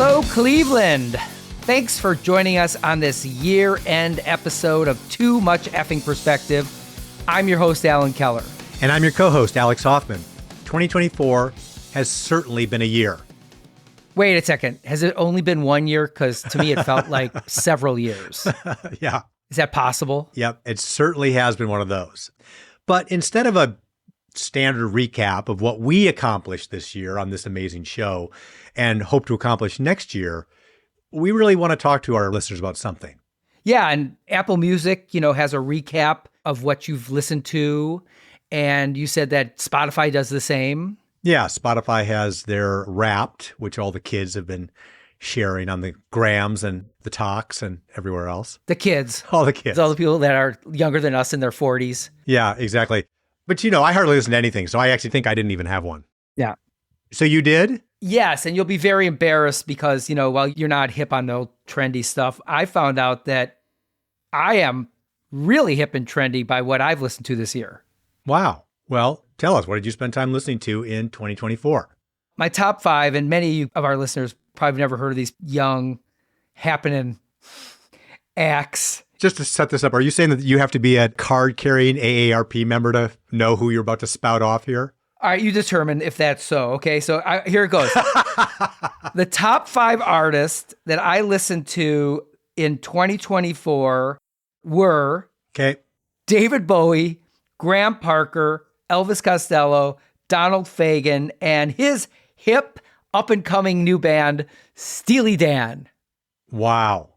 Hello, Cleveland. Thanks for joining us on this year-end episode of Too Much Effing Perspective. I'm your host, Alan Keller. And I'm your co-host, Alex Hoffman. 2024 has certainly been a year. Wait a second. Has it only been 1 year? Because to me, it felt like several years. Yeah. Is that possible? Yep. It certainly has been one of those. But instead of a standard recap of what we accomplished this year on this amazing show and hope to accomplish next year, we really want to talk to our listeners about something. Yeah. And Apple Music, has a recap of what you've listened to. And you said that Spotify does the same. Yeah. Spotify has their Wrapped, which all the kids have been sharing on the grams and the talks and everywhere else. The kids. All the kids. All the people that are younger than us in their 40s. Yeah, exactly. But I hardly listen to anything, so I actually think I didn't even have one. Yeah. So you did? Yes, and you'll be very embarrassed because, while you're not hip on the trendy stuff, I found out that I am really hip and trendy by what I've listened to this year. Wow. Well, tell us, what did you spend time listening to in 2024? My top 5, and many of our listeners probably never heard of these young, happening acts. Just to set this up, are you saying that you have to be a card-carrying AARP member to know who you're about to spout off here? All right, you determine if that's so. Okay, so here it goes. The top 5 artists that I listened to in 2024 were David Bowie, Graham Parker, Elvis Costello, Donald Fagen, and his hip, up-and-coming new band, Steely Dan. Wow.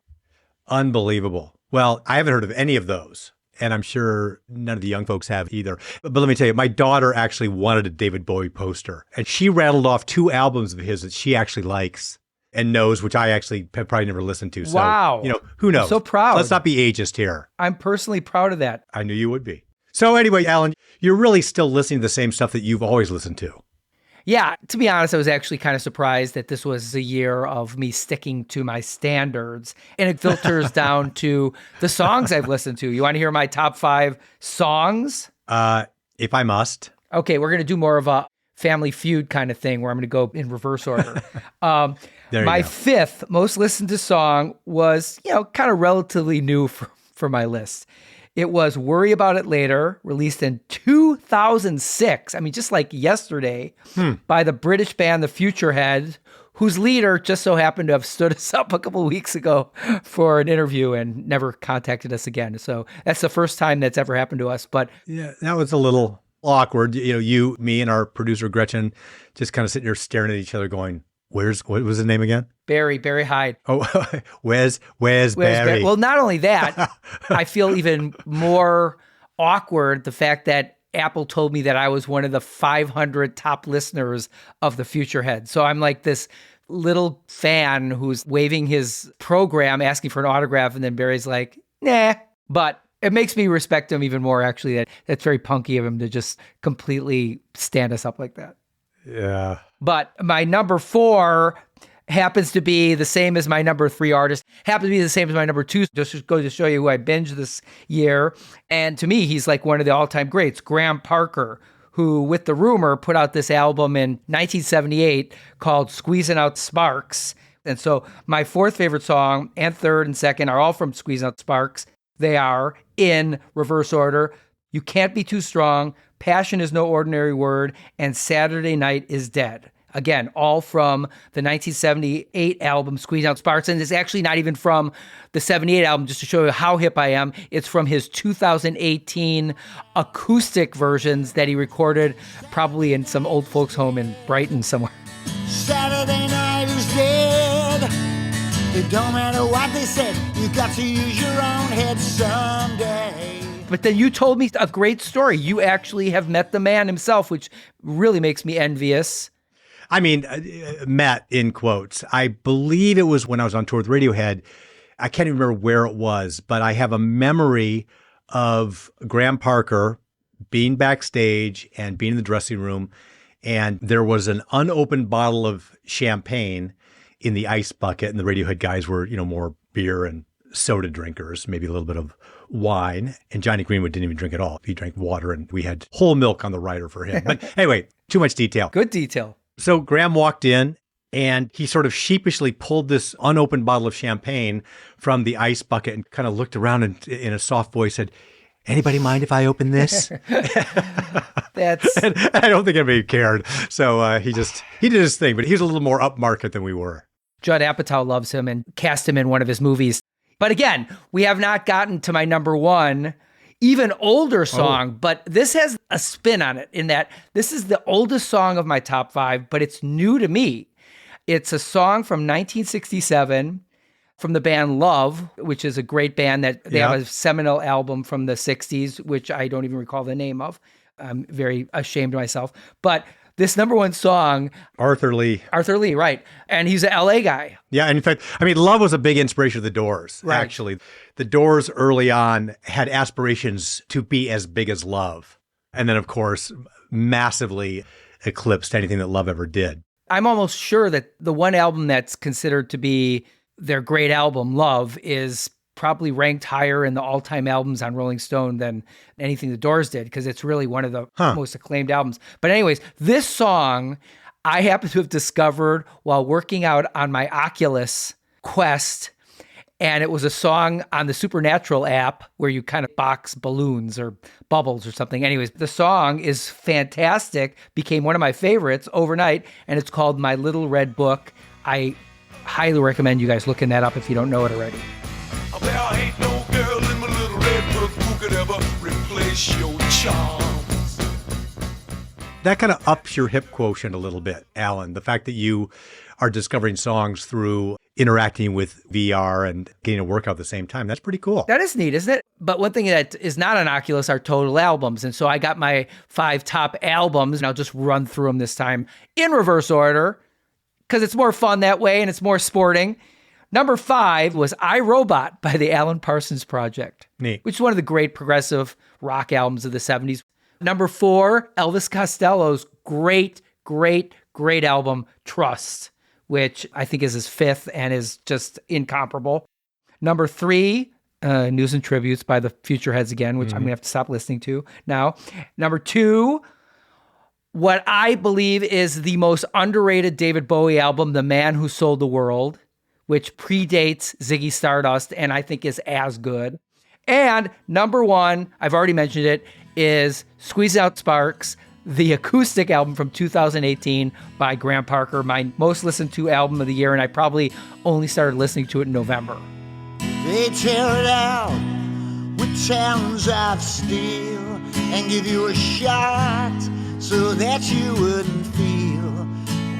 Unbelievable. Well, I haven't heard of any of those, and I'm sure none of the young folks have either. But let me tell you, my daughter actually wanted a David Bowie poster, and she rattled off 2 albums of his that she actually likes and knows, which I actually have probably never listened to. So, wow. Who knows? I'm so proud. Let's not be ageist here. I'm personally proud of that. I knew you would be. So anyway, Alan, you're really still listening to the same stuff that you've always listened to. Yeah, to be honest, I was actually kind of surprised that this was a year of me sticking to my standards, and it filters down to the songs I've listened to. You want to hear my top 5 songs? If I must. Okay, we're going to do more of a Family Feud kind of thing where I'm going to go in reverse order. My 5th most listened to song was, kind of relatively new for my list. It was Worry About It Later, released in 2006. I mean, just like yesterday, by the British band The Futurehead, whose leader just so happened to have stood us up a couple of weeks ago for an interview and never contacted us again. So that's the first time that's ever happened to us. But yeah, that was a little awkward. You, me, and our producer Gretchen just kind of sitting there staring at each other going, what was his name again? Barry Hyde. Oh, where's Barry? Well, not only that, I feel even more awkward the fact that Apple told me that I was one of the 500 top listeners of the Futurehead. So I'm like this little fan who's waving his program, asking for an autograph, and then Barry's like, nah. But it makes me respect him even more, actually. That's very punky of him to just completely stand us up like that. Yeah. But my number 4 happens to be the same as my number 3 artist, happens to be the same as my number 2. Just go to show you who I binged this year. And to me, he's like one of the all-time greats, Graham Parker, who, with The Rumor, put out this album in 1978 called Squeezing Out Sparks. And so my 4th favorite song and 3rd and 2nd are all from Squeezing Out Sparks. They are, in reverse order, You Can't Be Too Strong, Passion Is No Ordinary Word, and Saturday Night Is Dead. Again, all from the 1978 album, Squeeze Out Sparks. And it's actually not even from the 78 album, just to show you how hip I am. It's from his 2018 acoustic versions that he recorded probably in some old folks' home in Brighton somewhere. Saturday night is dead. It don't matter what they said. You got to use your own head someday. But then you told me a great story. You actually have met the man himself, which really makes me envious. I mean, met in quotes. I believe it was when I was on tour with Radiohead. I can't even remember where it was, but I have a memory of Graham Parker being backstage and being in the dressing room. And there was an unopened bottle of champagne in the ice bucket. And the Radiohead guys were, more beer and soda drinkers, maybe a little bit of wine. And Johnny Greenwood didn't even drink at all. He drank water, and we had whole milk on the rider for him. But anyway, too much detail. Good detail. So Graham walked in And he sort of sheepishly pulled this unopened bottle of champagne from the ice bucket and kind of looked around and in a soft voice said, "Anybody mind if I open this?" That's And I don't think anybody cared. So he did his thing, but he was a little more upmarket than we were. Judd Apatow loves him and cast him in one of his movies. But again, we have not gotten to my number one, even older song, but this has a spin on it in that this is the oldest song of my top 5, but it's new to me. It's a song from 1967 from the band Love, which is a great band that they have a seminal album from the 60s, which I don't even recall the name of. I'm very ashamed of myself. But this number one song, Arthur Lee, right. And he's an LA guy. Yeah, and in fact, I mean, Love was a big inspiration of the Doors, Right. actually. The Doors early on had aspirations to be as big as Love. And then, of course, massively eclipsed anything that Love ever did. I'm almost sure that the one album that's considered to be their great album, Love, is probably ranked higher in the all-time albums on Rolling Stone than anything the Doors did, because it's really one of the most acclaimed albums. But anyways, this song I happen to have discovered while working out on my Oculus Quest, and it was a song on the Supernatural app where you kind of box balloons or bubbles or something. Anyways, the song is fantastic, became one of my favorites overnight, and it's called My Little Red Book. I highly recommend you guys looking that up if you don't know it already. There ain't no girl in my little red book who could ever replace your charms. That kind of ups your hip quotient a little bit, Alan. The fact that you are discovering songs through interacting with VR and getting a workout at the same time, that's pretty cool. That is neat, isn't it? But one thing that is not on Oculus are total albums. And so I got my 5 top albums, and I'll just run through them this time in reverse order because it's more fun that way and it's more sporting. Number 5 was I, Robot by the Alan Parsons Project. Neat. Which is one of the great progressive rock albums of the 70s. Number 4, Elvis Costello's great album, Trust, which I think is his 5th and is just incomparable. Number 3, News and Tributes by the Future Heads again, which I'm going to have to stop listening to now. Number 2, what I believe is the most underrated David Bowie album, The Man Who Sold the World, which predates Ziggy Stardust and I think is as good. And number 1, I've already mentioned it, is Squeeze Out Sparks, the acoustic album from 2018 by Graham Parker, my most listened to album of the year, and I probably only started listening to it in November. They tear it out with talons of steel and give you a shot so that you wouldn't feel.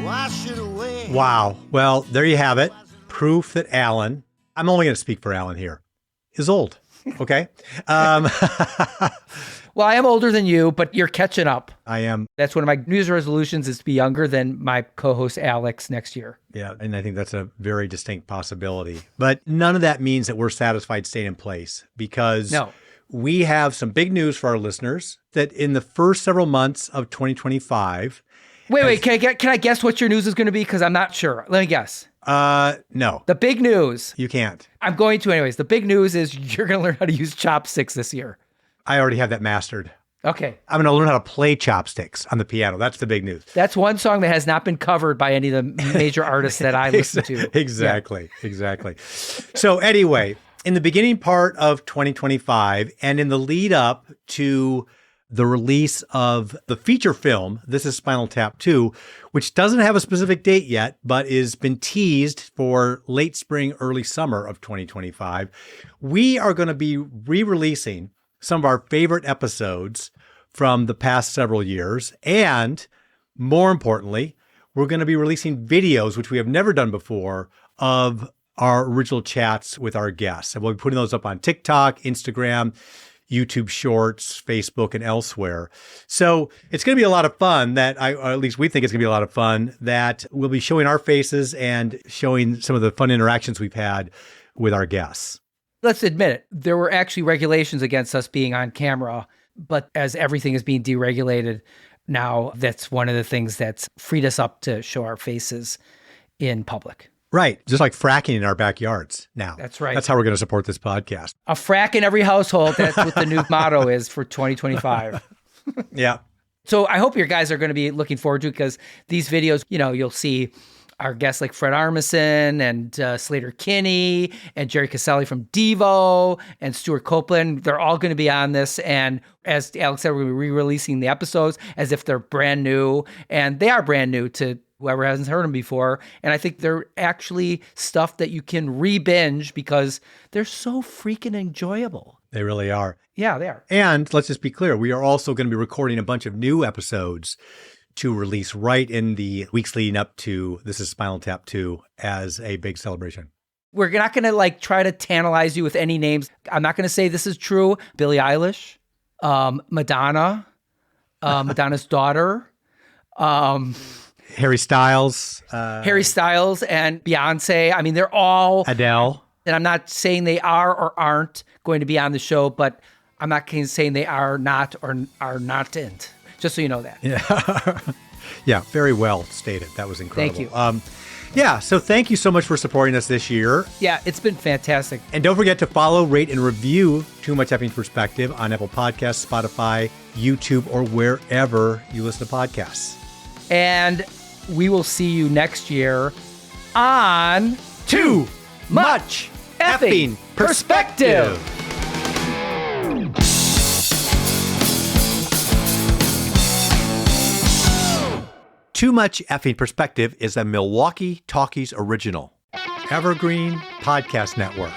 Wash it away. Wow. Well, there you have it. Proof that Alan, I'm only going to speak for Alan here, is old. Okay? Well, I am older than you, but you're catching up. I am. That's one of my New Year's resolutions is to be younger than my co-host Alex next year. Yeah, and I think that's a very distinct possibility. But none of that means that we're satisfied staying in place because we have some big news for our listeners that in the first several months of 2025. Wait, can I guess what your news is going to be? Because I'm not sure. Let me guess. No. The big news. You can't. I'm going to anyways. The big news is you're going to learn how to use chopsticks this year. I already have that mastered. Okay. I'm going to learn how to play chopsticks on the piano. That's the big news. That's one song that has not been covered by any of the major artists that I listen to. Exactly. So anyway, in the beginning part of 2025 and in the lead up to the release of the feature film, This is Spinal Tap 2, which doesn't have a specific date yet, but is been teased for late spring, early summer of 2025. We are going to be re-releasing some of our favorite episodes from the past several years. And more importantly, we're going to be releasing videos, which we have never done before, of our original chats with our guests. And we'll be putting those up on TikTok, Instagram, YouTube Shorts, Facebook, and elsewhere. So it's going to be a lot of fun or at least we think it's going to be a lot of fun that we'll be showing our faces and showing some of the fun interactions we've had with our guests. Let's admit it. There were actually regulations against us being on camera, but as everything is being deregulated now, that's one of the things that's freed us up to show our faces in public. Right. Just like fracking in our backyards now. That's right. That's how we're going to support this podcast. A frack in every household. That's what the new motto is for 2025. Yeah. So I hope your guys are going to be looking forward to it because these videos, you'll see our guests like Fred Armisen and Slater Kinney and Jerry Caselli from Devo and Stuart Copeland. They're all going to be on this. And as Alex said, we're going to be re-releasing the episodes as if they're brand new. And they are brand new to whoever hasn't heard them before. And I think they're actually stuff that you can re-binge because they're so freaking enjoyable. They really are. Yeah, they are. And let's just be clear, we are also going to be recording a bunch of new episodes to release right in the weeks leading up to This Is Spinal Tap 2 as a big celebration. We're not going to like try to tantalize you with any names. I'm not going to say this is true. Billie Eilish, Madonna, Madonna's daughter, Harry Styles, and Beyonce. I mean, they're all Adele. And I'm not saying they are or aren't going to be on the show, but I'm not saying they are not or are not in. Just so you know that. Yeah. Yeah, very well stated. That was incredible. Thank you. So thank you so much for supporting us this year. Yeah, it's been fantastic. And don't forget to follow, rate, and review Too Much Effing Perspective on Apple Podcasts, Spotify, YouTube, or wherever you listen to podcasts. And we will see you next year on Too Much Effing Perspective. Too Much Effing Perspective is a Milwaukee Talkies original. Evergreen Podcast Network.